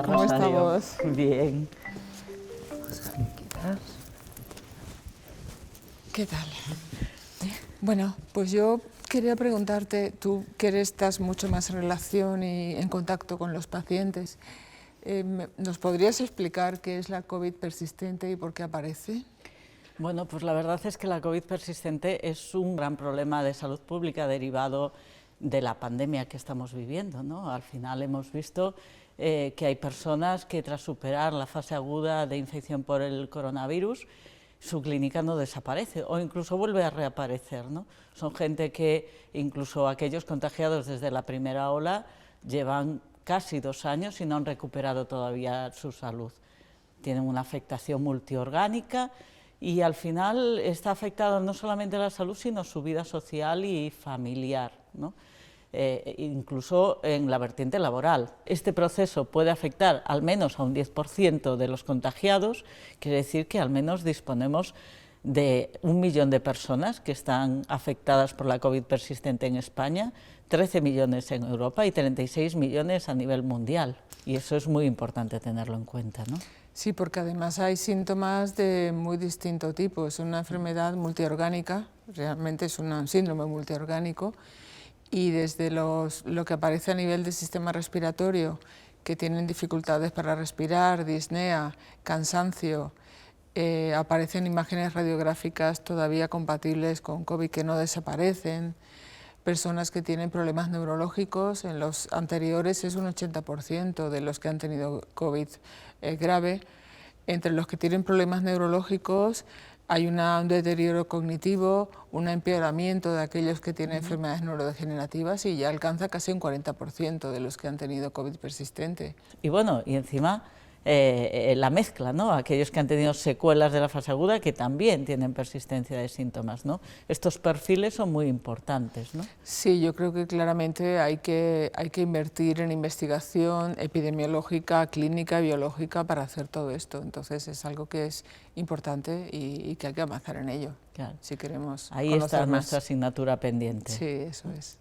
¿Cómo Rosario? estamos? Bien. Vamos a quitar. ¿Qué tal? Bueno, pues yo quería preguntarte, tú que estás mucho más en relación y en contacto con los pacientes, ¿nos podrías explicar qué es la COVID persistente y por qué aparece? Bueno, pues la verdad es que la COVID persistente es un gran problema de salud pública derivado de la pandemia que estamos viviendo, ¿no? Al final hemos visto que hay personas que tras superar la fase aguda de infección por el coronavirus, su clínica no desaparece o incluso vuelve a reaparecer, ¿no? Son gente que incluso aquellos contagiados desde la primera ola llevan casi 2 años y no han recuperado todavía su salud. Tienen una afectación multiorgánica y al final está afectado no solamente la salud, sino su vida social y familiar, ¿no? Incluso en la vertiente laboral. Este proceso puede afectar al menos a un 10% de los contagiados, quiere decir que al menos disponemos de 1 millón de personas que están afectadas por la COVID persistente en España, 13 millones en Europa y 36 millones a nivel mundial. Y eso es muy importante tenerlo en cuenta, ¿no? Sí, porque además hay síntomas de muy distinto tipo. Es una enfermedad multiorgánica, realmente es un síndrome multiorgánico, y desde lo que aparece a nivel del sistema respiratorio, que tienen dificultades para respirar, disnea, cansancio, aparecen imágenes radiográficas todavía compatibles con COVID que no desaparecen, personas que tienen problemas neurológicos, en los anteriores es un 80% de los que han tenido COVID grave. Entre los que tienen problemas neurológicos hay un deterioro cognitivo, un empeoramiento de aquellos que tienen enfermedades neurodegenerativas y ya alcanza casi un 40% de los que han tenido COVID persistente. Y bueno, y encima la mezcla, ¿no? Aquellos que han tenido secuelas de la fase aguda que también tienen persistencia de síntomas, ¿no? Estos perfiles son muy importantes, ¿no? Sí, yo creo que claramente hay que invertir en investigación epidemiológica, clínica, biológica para hacer todo esto. Entonces es algo que es importante y que hay que avanzar en ello, claro. Si queremos Ahí conocer está más. nuestra asignatura pendiente. Sí, eso es.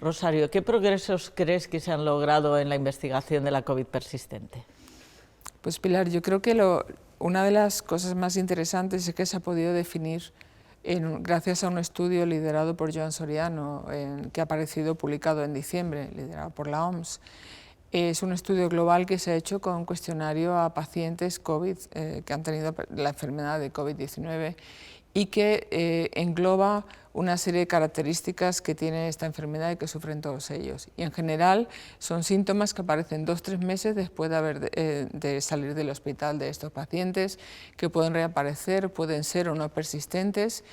Rosario, ¿qué progresos crees que se han logrado en la investigación de la COVID persistente? Pues Pilar, yo creo que una de las cosas más interesantes es que se ha podido definir, gracias a un estudio liderado por Joan Soriano, que ha aparecido publicado en diciembre, liderado por la OMS. Es un estudio global que se ha hecho con un cuestionario a pacientes COVID que han tenido la enfermedad de COVID-19 y que engloba una serie de características que tiene esta enfermedad y que sufren todos ellos. Y en general son síntomas que aparecen 2 o 3 meses después de salir del hospital de estos pacientes, que pueden reaparecer, pueden ser o no persistentes.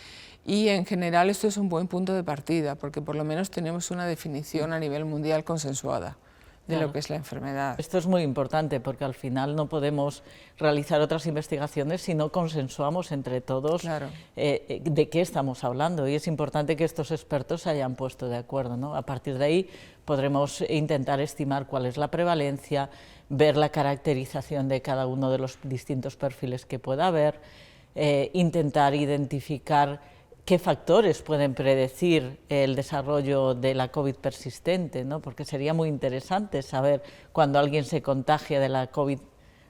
Y en general esto es un buen punto de partida, porque por lo menos tenemos una definición a nivel mundial consensuada de Claro. lo que es la enfermedad. Esto es muy importante porque al final no podemos realizar otras investigaciones si no consensuamos entre todos Claro. De qué estamos hablando, y es importante que estos expertos se hayan puesto de acuerdo, ¿no? A partir de ahí podremos intentar estimar cuál es la prevalencia, ver la caracterización de cada uno de los distintos perfiles que pueda haber, intentar identificar qué factores pueden predecir el desarrollo de la COVID persistente, ¿no? Porque sería muy interesante saber cuando alguien se contagia de la COVID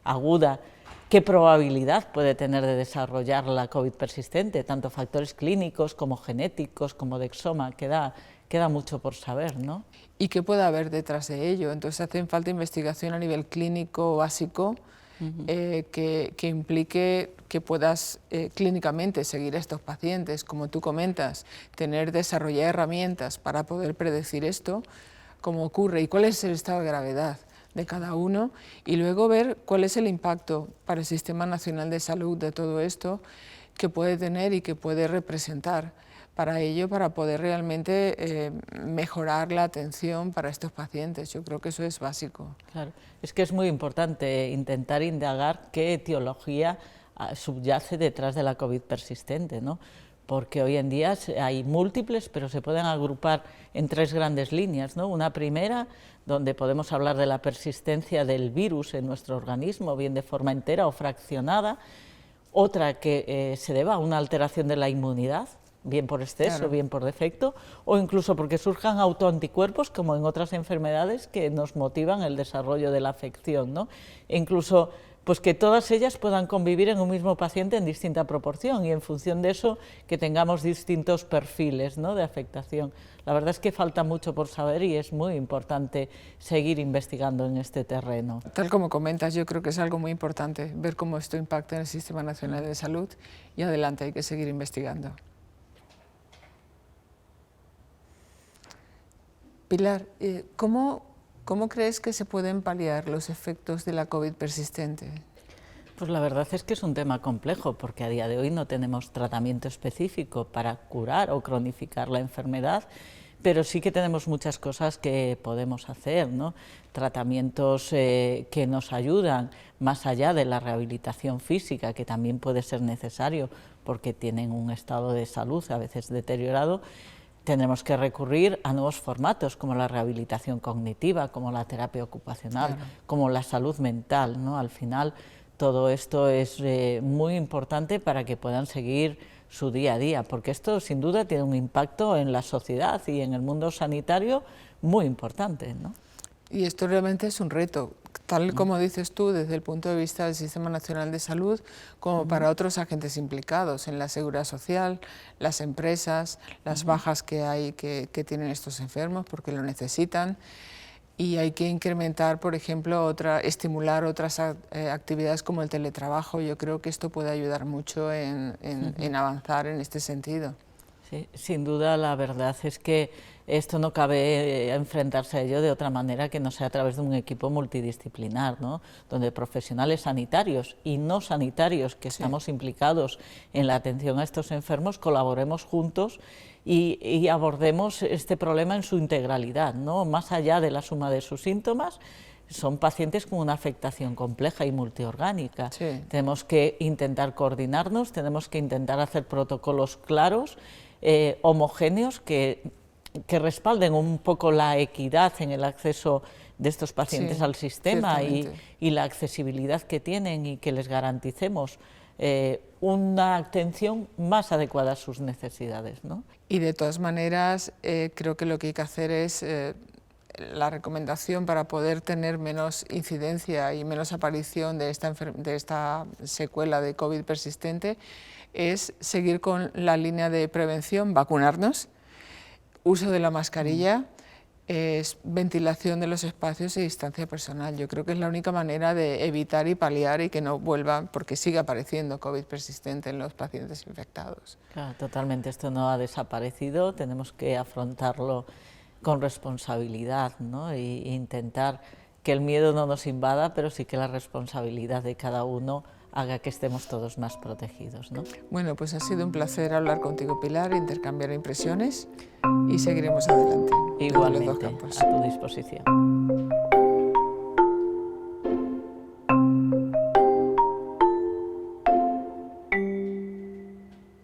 aguda, qué probabilidad puede tener de desarrollar la COVID persistente, tanto factores clínicos como genéticos, como de exoma, queda mucho por saber, ¿no? ¿Y qué puede haber detrás de ello? Entonces hacen falta investigación a nivel clínico básico, que implique que puedas clínicamente seguir a estos pacientes, como tú comentas, desarrollar herramientas para poder predecir esto, cómo ocurre y cuál es el estado de gravedad de cada uno, y luego ver cuál es el impacto para el Sistema Nacional de Salud de todo esto que puede tener y que puede representar para ello, para poder realmente mejorar la atención para estos pacientes. Yo creo que eso es básico. Claro, es que es muy importante intentar indagar qué etiología subyace detrás de la COVID persistente, ¿no? Porque hoy en día hay múltiples, pero se pueden agrupar en 3 grandes líneas, ¿no? Una primera, donde podemos hablar de la persistencia del virus en nuestro organismo, bien de forma entera o fraccionada. Otra que se deba a una alteración de la inmunidad, bien por exceso, Claro. bien por defecto, o incluso porque surjan autoanticuerpos, como en otras enfermedades que nos motivan el desarrollo de la afección, ¿no? E incluso pues que todas ellas puedan convivir en un mismo paciente en distinta proporción y en función de eso que tengamos distintos perfiles, ¿no?, de afectación. La verdad es que falta mucho por saber y es muy importante seguir investigando en este terreno. Tal como comentas, yo creo que es algo muy importante ver cómo esto impacta en el Sistema Nacional de Salud y adelante hay que seguir investigando. Pilar, ¿cómo crees que se pueden paliar los efectos de la COVID persistente? Pues la verdad es que es un tema complejo porque a día de hoy no tenemos tratamiento específico para curar o cronificar la enfermedad, pero sí que tenemos muchas cosas que podemos hacer, ¿no? Tratamientos que nos ayudan más allá de la rehabilitación física, que también puede ser necesario porque tienen un estado de salud a veces deteriorado. Tendremos que recurrir a nuevos formatos como la rehabilitación cognitiva, como la terapia ocupacional, Claro. como la salud mental, ¿no? Al final todo esto es muy importante para que puedan seguir su día a día, porque esto sin duda tiene un impacto en la sociedad y en el mundo sanitario muy importante, ¿no? Y esto realmente es un reto, tal como dices tú, desde el punto de vista del Sistema Nacional de Salud, como para otros agentes implicados en la seguridad social, las empresas, las bajas que hay que tienen estos enfermos porque lo necesitan. Y hay que incrementar, por ejemplo, estimular otras actividades como el teletrabajo. Yo creo que esto puede ayudar mucho en avanzar en este sentido. Sí, sin duda, la verdad es que esto no cabe enfrentarse a ello de otra manera que no sea a través de un equipo multidisciplinar, ¿no?, donde profesionales sanitarios y no sanitarios que estamos implicados en la atención a estos enfermos colaboremos juntos y abordemos este problema en su integralidad, ¿no?, más allá de la suma de sus síntomas. Son pacientes con una afectación compleja y multiorgánica. Sí. Tenemos que intentar coordinarnos, tenemos que intentar hacer protocolos claros, homogéneos, que respalden un poco la equidad en el acceso de estos pacientes al sistema y la accesibilidad que tienen y que les garanticemos una atención más adecuada a sus necesidades, ¿no? Y de todas maneras, creo que lo que hay que hacer es la recomendación para poder tener menos incidencia y menos aparición de esta secuela de COVID persistente es seguir con la línea de prevención, vacunarnos, uso de la mascarilla, ventilación de los espacios y distancia personal. Yo creo que es la única manera de evitar y paliar y que no vuelva, porque sigue apareciendo COVID persistente en los pacientes infectados. Claro, totalmente, esto no ha desaparecido, tenemos que afrontarlo con responsabilidad, ¿no?, e intentar que el miedo no nos invada, pero sí que la responsabilidad de cada uno haga que estemos todos más protegidos, ¿no? Bueno, pues ha sido un placer hablar contigo, Pilar, intercambiar impresiones y seguiremos adelante. Igualmente, Los dos campos. a tu disposición.